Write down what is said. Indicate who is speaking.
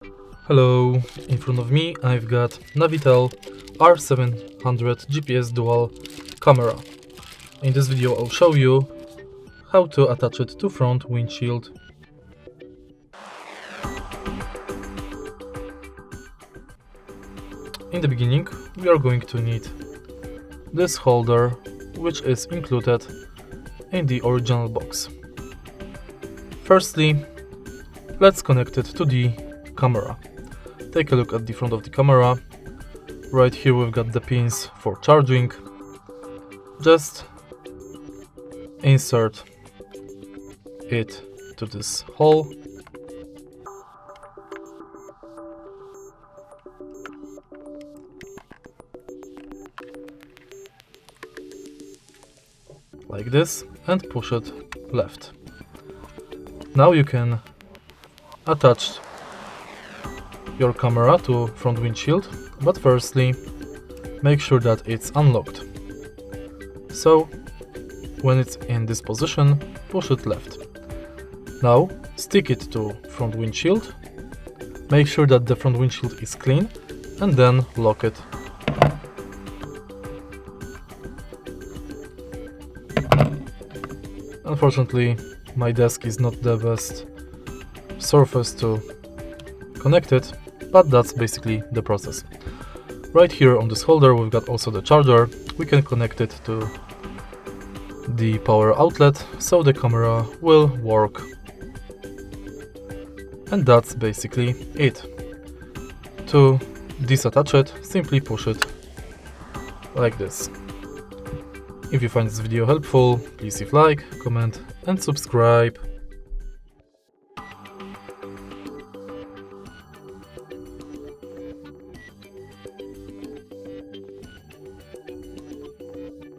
Speaker 1: Hello, in front of me I've got Navitel R700 GPS dual camera. In this video I'll show you how to attach it to front windshield. In the beginning we are going to need this holder, which is included in the original box. Firstly, let's connect it to the camera. Take a look at the front of the camera. Right here we've got the pins for charging. Just insert it to this hole. Like this, and push it left. Now you can attach your camera to front windshield, but firstly make sure that it's unlocked. So when it's in this position, push it left. Now stick it to front windshield, make sure that the front windshield is clean, and then lock it. Unfortunately, my desk is not the best surface to connect it, but that's basically the process. Right here on this holder we've got also the charger. We can connect it to the power outlet so the camera will work. And that's basically it. To disattach it, simply push it like this. If you find this video helpful, please leave a like, comment and subscribe.